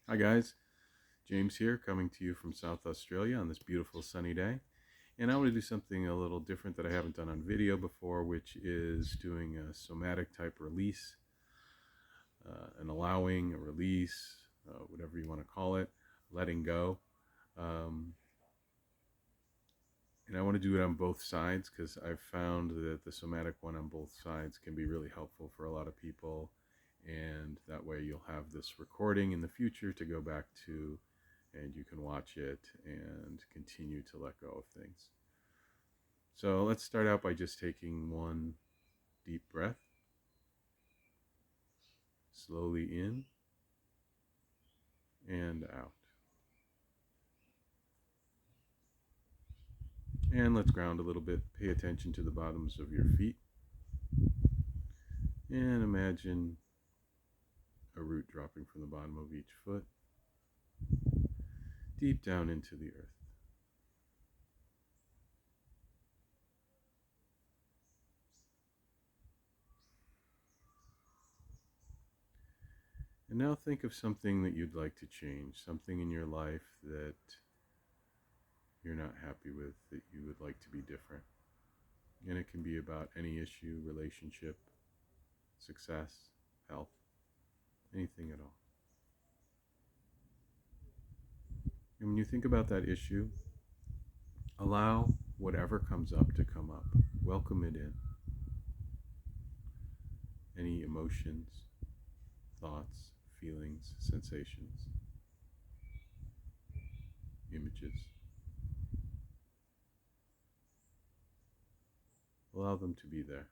Hi guys, James here coming to you from South Australia on this beautiful sunny day. And I want to do something a little different that I haven't done on video before, which is doing a somatic type release, an allowing, a release, whatever you want to call it, letting go. Um, and I want to do it on both sides because I've found that the somatic one on both sides can be really helpful for a lot of people. And that way you'll have this recording in the future to go back to, and you can watch it and continue to let go of things. So let's start out by just taking one deep breath, slowly in and out. And let's ground a little bit. Pay attention to the bottoms of your feet and imagine a root dropping from the bottom of each foot deep down into the earth. And now think of something that you'd like to change, something in your life that you're not happy with, that you would like to be different. And it can be about any issue, relationship, success, health, anything at all. And when you think about that issue, allow whatever comes up to come up. Welcome it in. Any emotions, thoughts, feelings, sensations, images. Allow them to be there.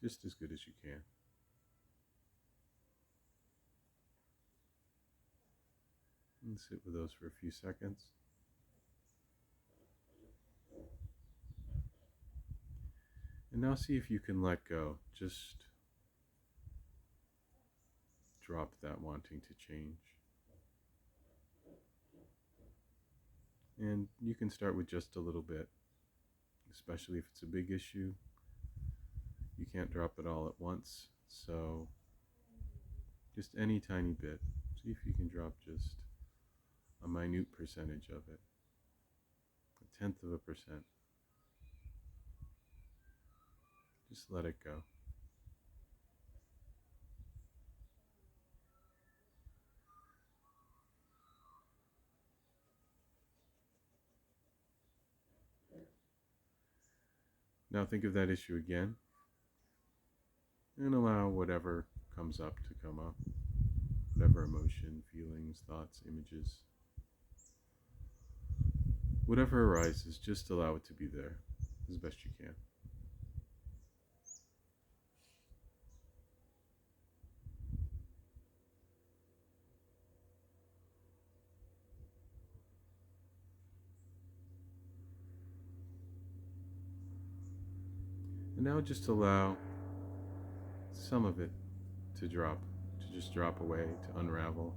Just as good as you can. And sit with those for a few seconds. And now see if you can let go. Just drop that wanting to change. And you can start with just a little bit, especially if it's a big issue. You can't drop it all at once, so just any tiny bit. See if you can drop just a minute percentage of it, 0.1%. Just let it go. Now think of that issue again and allow whatever comes up to come up. Whatever emotion, feelings, thoughts, images, whatever arises, just allow it to be there as best you can. And now just allow some of it to drop, to just drop away, to unravel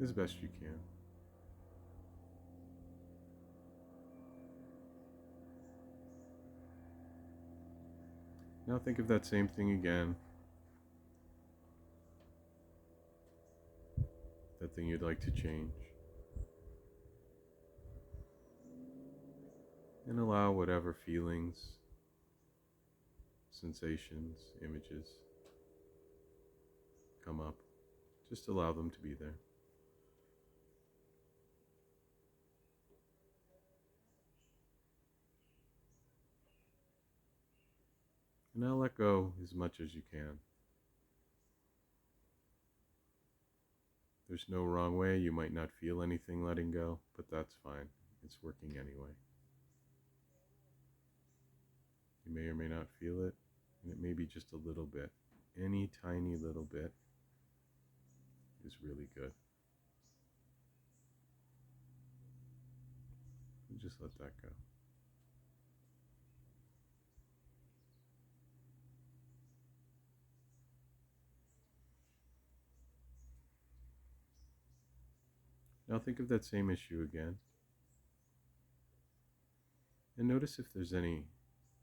as best you can. Now think of that same thing again, that thing you'd like to change. And allow whatever feelings, sensations, images come up. Just allow them to be there. And now let go as much as you can. There's no wrong way. You might not feel anything letting go, but that's fine. It's working anyway. You may or may not feel it, and it may be just a little bit. Any tiny little bit is really good. And just let that go. Now think of that same issue again. And notice if there's any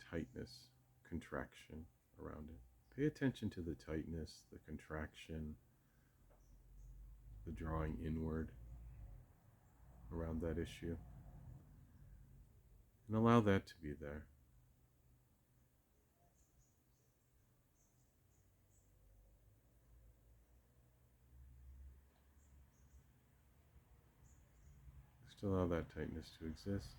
tightness, contraction around it. Pay attention to the tightness, the contraction, the drawing inward around that issue. And allow that to be there. Just allow that tightness to exist.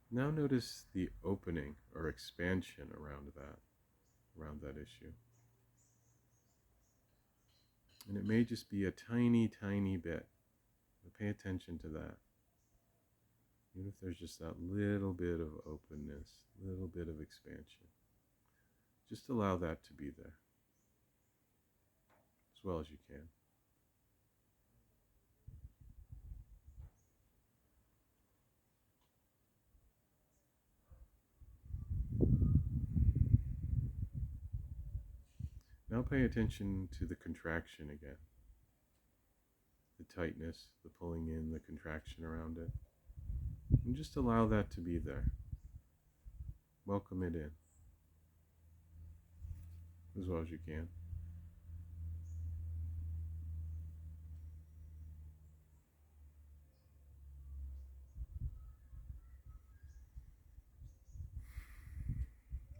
Now notice the opening or expansion around that issue. And it may just be a tiny, tiny bit, but pay attention to that. Even if there's just that little bit of openness, little bit of expansion, just allow that to be there as well as you can. Now pay attention to the contraction again. The tightness, the pulling in, the contraction around it. And just allow that to be there. Welcome it in as well as you can.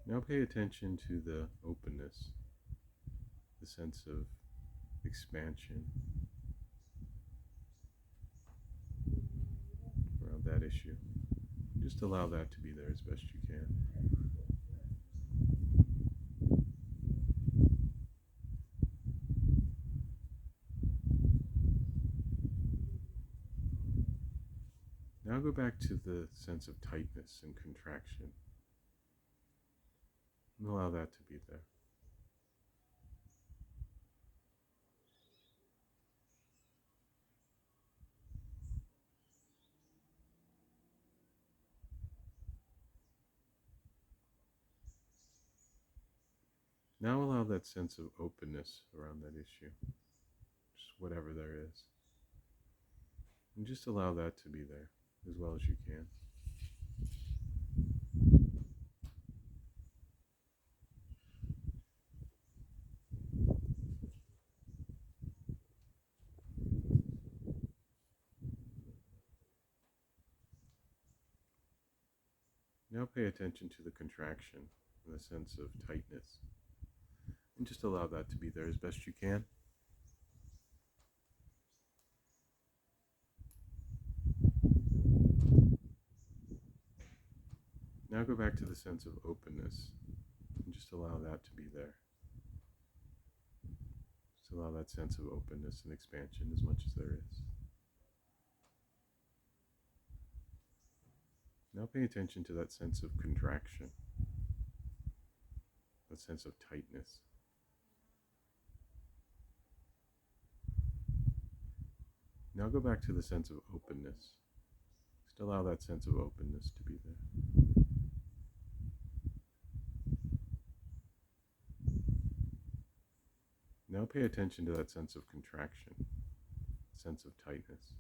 Now pay attention to the openness, the sense of expansion around that issue. Just allow that to be there as best you can. Now go back to the sense of tightness and contraction and allow that to be there. Now allow that sense of openness around that issue, just whatever there is. And just allow that to be there as well as you can. Now pay attention to the contraction and the sense of tightness. And just allow that to be there as best you can. Now go back to the sense of openness and just allow that to be there. Just allow that sense of openness and expansion as much as there is. Now pay attention to that sense of contraction, that sense of tightness. Now go back to the sense of openness. Just allow that sense of openness to be there. Now pay attention to that sense of contraction, sense of tightness.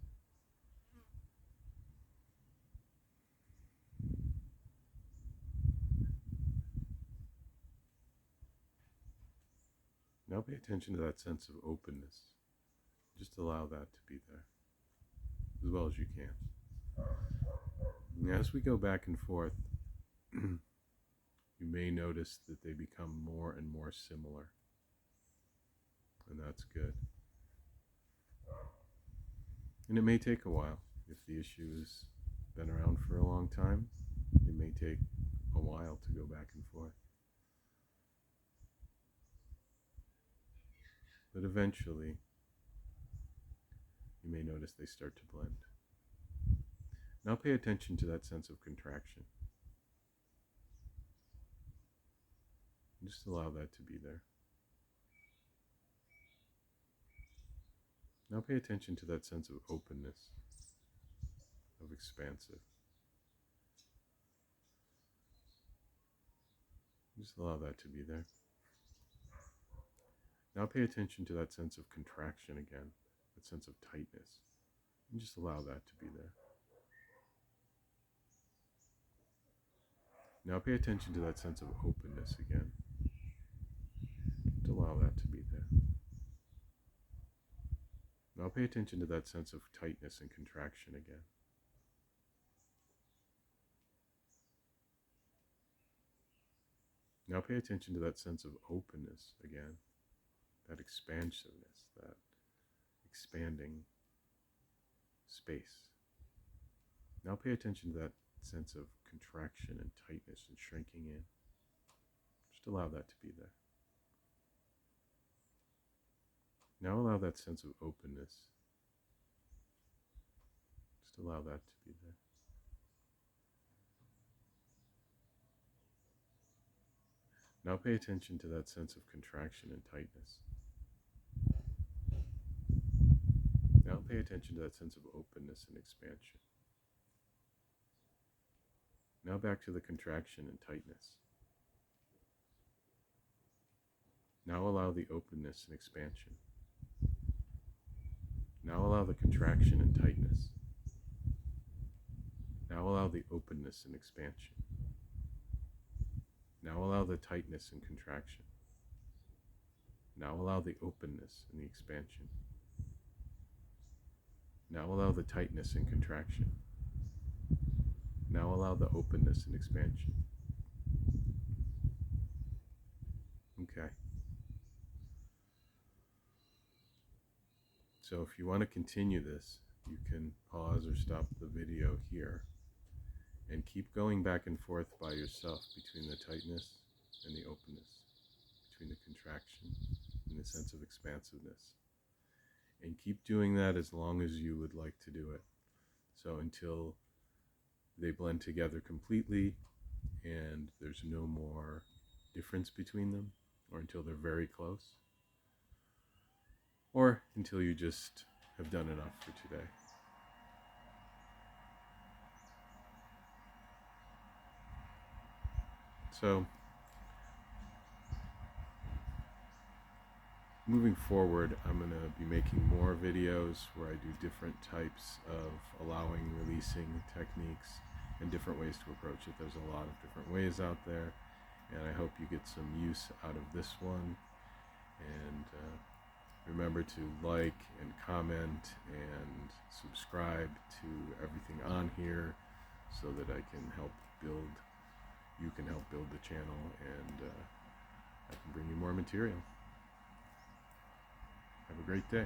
Now pay attention to that sense of openness. Just allow that to be there as well as you can. And as we go back and forth, you may notice that they become more and more similar. And that's good. And it may take a while. If the issue has been around for a long time, it may take a while to go back and forth. But eventually, you may notice they start to blend. Now pay attention to that sense of contraction. Just allow that to be there. Now pay attention to that sense of openness, of expansive. Just allow that to be there. Now pay attention to that sense of contraction again. sense of tightness. And just allow that to be there. Now pay attention to that sense of openness again. Allow that to be there. Now pay attention to that sense of tightness and contraction again. Now pay attention to that sense of openness again, that expansiveness, that expanding space. Now pay attention to that sense of contraction and tightness and shrinking in. Just allow that to be there. Now allow that sense of openness. Just allow that to be there. Now pay attention to that sense of contraction and tightness. Now pay attention to that sense of openness and expansion. Now back to the contraction and tightness. Now allow the openness and expansion. Now allow the contraction and tightness. Now allow the openness and expansion. Now allow the tightness and contraction. Now allow the openness and the expansion. Now allow the tightness and contraction. Now allow the openness and expansion. Okay. So if you want to continue this, you can pause or stop the video here and keep going back and forth by yourself between the tightness and the openness, between the contraction and the sense of expansiveness. And keep doing that as long as you would like to do it. So until they blend together completely and there's no more difference between them, or until they're very close, or until you just have done enough for today. So, moving forward, I'm going to be making more videos where I do different types of allowing, releasing techniques and different ways to approach it. There's a lot of different ways out there, and I hope you get some use out of this one. And remember to like and comment and subscribe to everything on here so that I can help build, you can help build the channel, and I can bring you more material. Have a great day.